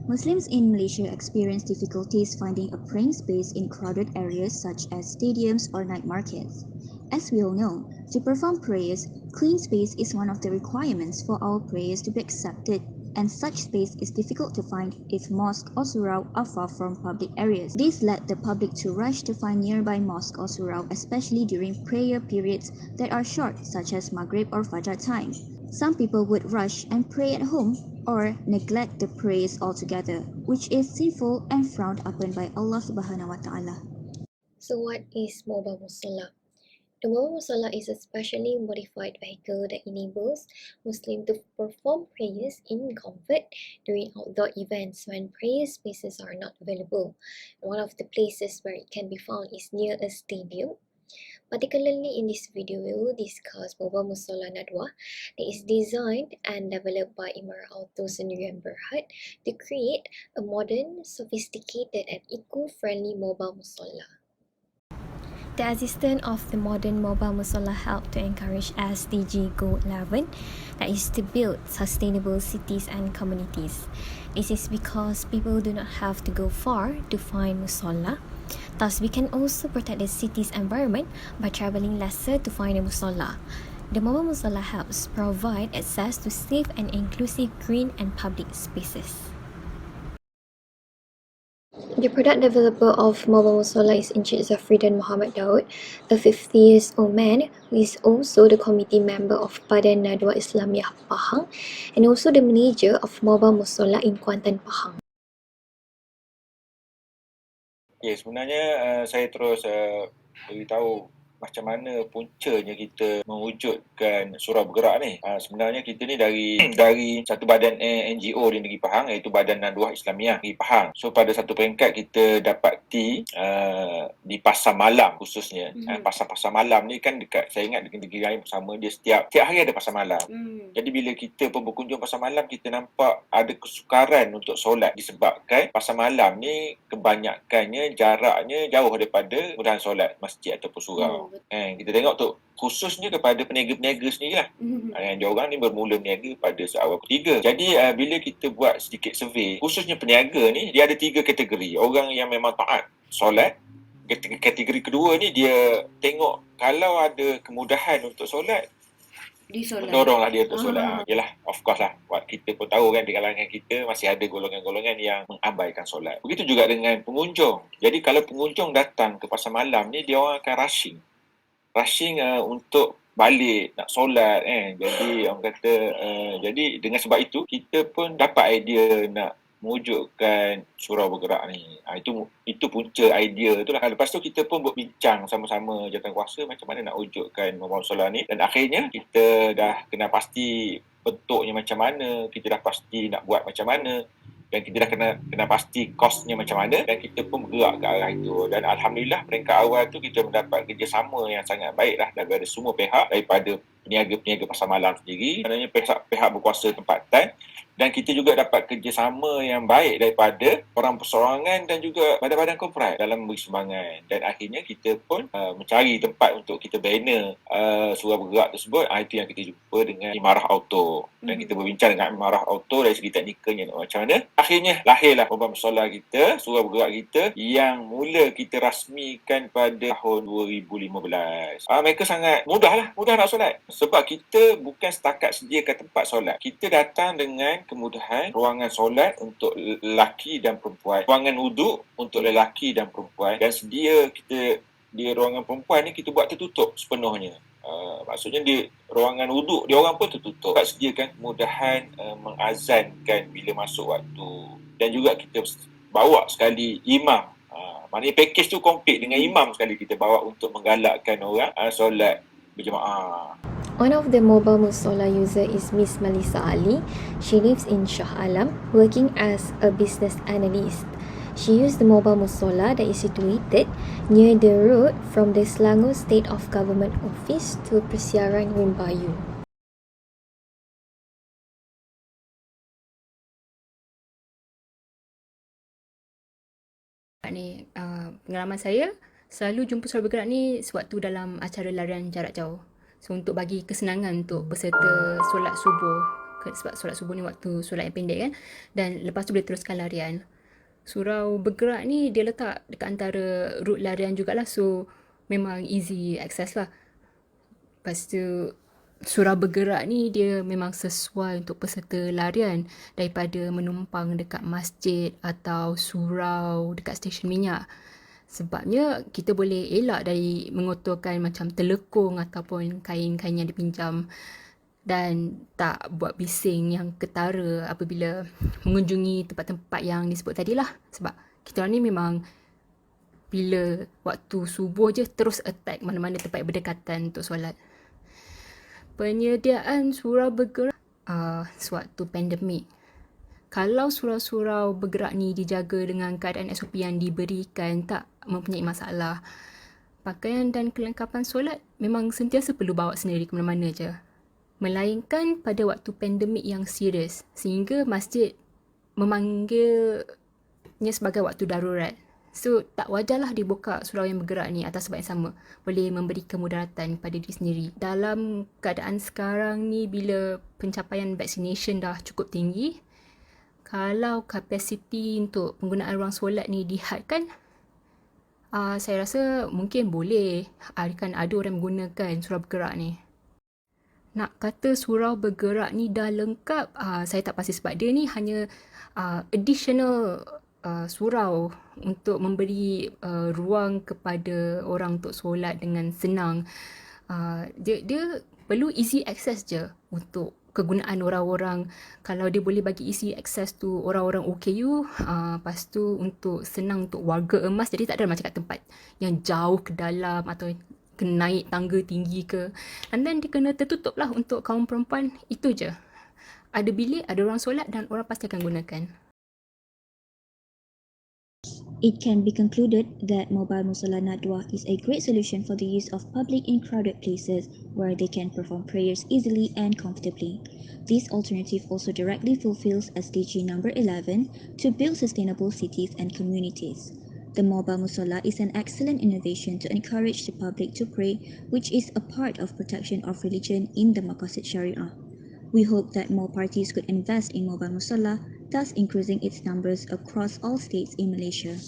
Muslims in Malaysia experience difficulties finding a praying space in crowded areas such as stadiums or night markets. As we all know, to perform prayers, clean space is one of the requirements for all prayers to be accepted, and such space is difficult to find if mosque or surau are far from public areas. This led the public to rush to find nearby mosque or surau, especially during prayer periods that are short, such as Maghrib or Fajr time. Some people would rush and pray at home or neglect the prayers altogether, which is sinful and frowned upon by Allah Subhanahu wa Ta'ala. So what is mobile musalla? The mobile musalla is a specially modified vehicle that enables Muslims to perform prayers in comfort during outdoor events when prayer spaces are not available. One of the places where it can be found is near a stadium. Particularly in this video, we will discuss mobile musalla Nadwa that is designed and developed by Imara Auto Sendirian Berhad to create a modern, sophisticated and eco-friendly mobile musalla. The existence of the modern mobile musalla helped to encourage SDG Goal 11, that is to build sustainable cities and communities. This is because people do not have to go far to find musalla. Thus, we can also protect the city's environment by travelling lesser to find a musalla. The mobile musalla helps provide access to safe and inclusive green and public spaces. The product developer of mobile musalla is Encik Zafridan Muhammad Daud, a 50-year-old man who is also the committee member of Badan Nadwa Islamiyah Pahang and also the manager of mobile musalla in Kuantan, Pahang. Okay, sebenarnya saya terus beritahu macam mana puncanya kita mewujudkan surau bergerak ni. Sebenarnya kita ni dari satu badan NGO di negeri Pahang, iaitu Badan Nadwah Islamiyah negeri Pahang. So pada satu peringkat kita dapati di pasar malam khususnya. Pasar malam ni kan dekat, saya ingat dekat negeri lain sama, dia setiap hari ada pasar malam. Jadi bila kita pun berkunjung pasar malam, kita nampak ada kesukaran untuk solat disebabkan pasar malam ni kebanyakannya jaraknya jauh daripada kemudahan solat masjid ataupun surau. Kita tengok tu khususnya kepada peniaga-peniaga sendirilah. Dia orang ni bermula berniaga pada awal ketiga. Jadi bila kita buat sedikit survey, khususnya peniaga ni, dia ada 3 kategori. Orang yang memang taat solat. Kategori kedua ni dia tengok kalau ada kemudahan untuk solat, mendoronglah dia untuk solat. Yalah, of course lah. Kita pun tahu kan, di kalangan kita masih ada golongan-golongan yang mengabaikan solat. Begitu juga dengan pengunjung. Jadi kalau pengunjung datang ke pasar malam ni, dia orang akan rushing untuk balik nak solat Jadi orang kata jadi dengan sebab itu kita pun dapat idea nak mewujudkan surau bergerak ni. Itu punca idea tu lah. Lepas tu kita pun berbincang sama-sama jawatankuasa macam mana nak wujudkan mobile solar ni, dan akhirnya kita dah kena pasti bentuknya macam mana, kita dah pasti nak buat macam mana, dan kita dah kena pasti kosnya macam mana, dan kita pun bergerak ke arah itu. Dan Alhamdulillah peringkat awal tu kita mendapat kerjasama yang sangat baik lah daripada semua pihak, daripada peniaga-peniaga pasar malam sendiri, maknanya pihak berkuasa tempatan, dan kita juga dapat kerjasama yang baik daripada orang perseorangan dan juga badan-badan korporat dalam memberi sumbangan. Dan akhirnya kita pun mencari tempat untuk kita banner surau bergerak tersebut. Itu yang kita jumpa dengan Imarah Auto, dan kita berbincang dengan Imarah Auto dari segi teknikalnya macam mana. Akhirnya lahirlah mobile musalla kita, surau bergerak kita, yang mula kita rasmikan pada tahun 2015. Mereka sangat mudah nak solat, sebab kita bukan setakat sediakan tempat solat. Kita datang dengan kemudahan ruangan solat untuk lelaki dan perempuan, ruangan wuduk untuk lelaki dan perempuan, dan sedia kita di ruangan perempuan ni kita buat tertutup sepenuhnya. Maksudnya di ruangan wuduk dia orang pun tertutup. Kita sediakan kemudahan mengazankan bila masuk waktu, dan juga kita bawa sekali imam. Maknanya package tu komplit dengan imam sekali kita bawa untuk menggalakkan orang solat berjemaah. One of the mobile musalla user is Miss Melissa Ali. She lives in Shah Alam, working as a business analyst. She used the mobile musalla that is situated near the road from the Selangor State of Government Office to Persiaran Rimbayu. Pengalaman saya selalu jumpa surau bergerak ni sewaktu dalam acara larian jarak jauh. So untuk bagi kesenangan untuk peserta solat subuh sebab solat subuh ni waktu solat yang pendek kan, dan lepas tu boleh teruskan larian. Surau bergerak ni dia letak dekat antara rut larian jugalah, so memang easy access lah. Lepas tu surau bergerak ni dia memang sesuai untuk peserta larian daripada menumpang dekat masjid atau surau dekat stesen minyak. Sebabnya kita boleh elak dari mengotorkan macam telekung ataupun kain-kain yang dipinjam, dan tak buat bising yang ketara apabila mengunjungi tempat-tempat yang disebut tadi lah. Sebab kita orang ni memang bila waktu subuh je terus attack mana-mana tempat yang berdekatan untuk solat. Penyediaan surau bergerak sewaktu pandemik. Kalau surau-surau bergerak ni dijaga dengan keadaan SOP yang diberikan, tak mempunyai masalah. Pakaian dan kelengkapan solat memang sentiasa perlu bawa sendiri ke mana-mana je. Melainkan pada waktu pandemik yang serius, sehingga masjid memanggilnya sebagai waktu darurat. So, tak wajarlah dibuka surau yang bergerak ni atas sebab yang sama. Boleh memberi kemudaratan pada diri sendiri. Dalam keadaan sekarang ni, bila pencapaian vaccination dah cukup tinggi, kalau kapasiti untuk penggunaan ruang solat ni dihadkan, saya rasa mungkin boleh akan ada orang menggunakan surau bergerak ni. Nak kata surau bergerak ni dah lengkap, saya tak pasti sebab dia ni hanya additional surau untuk memberi ruang kepada orang untuk solat dengan senang. Dia perlu easy access je untuk kegunaan orang-orang. Kalau dia boleh bagi easy access tu orang-orang OKU, lepas tu untuk senang untuk warga emas, jadi tak ada macam kat tempat yang jauh ke dalam atau kena naik tangga tinggi ke. And then dia kena tertutup lah untuk kaum perempuan, itu je. Ada bilik, ada orang solat dan orang pasti akan gunakan. It can be concluded that mobile musalla nadwa is a great solution for the use of public in crowded places where they can perform prayers easily and comfortably. This alternative also directly fulfills SDG number 11 to build sustainable cities and communities. The mobile musalla is an excellent innovation to encourage the public to pray, which is a part of protection of religion in the Maqasid Sharia. We hope that more parties could invest in mobile musalla, thus increasing its numbers across all states in Malaysia.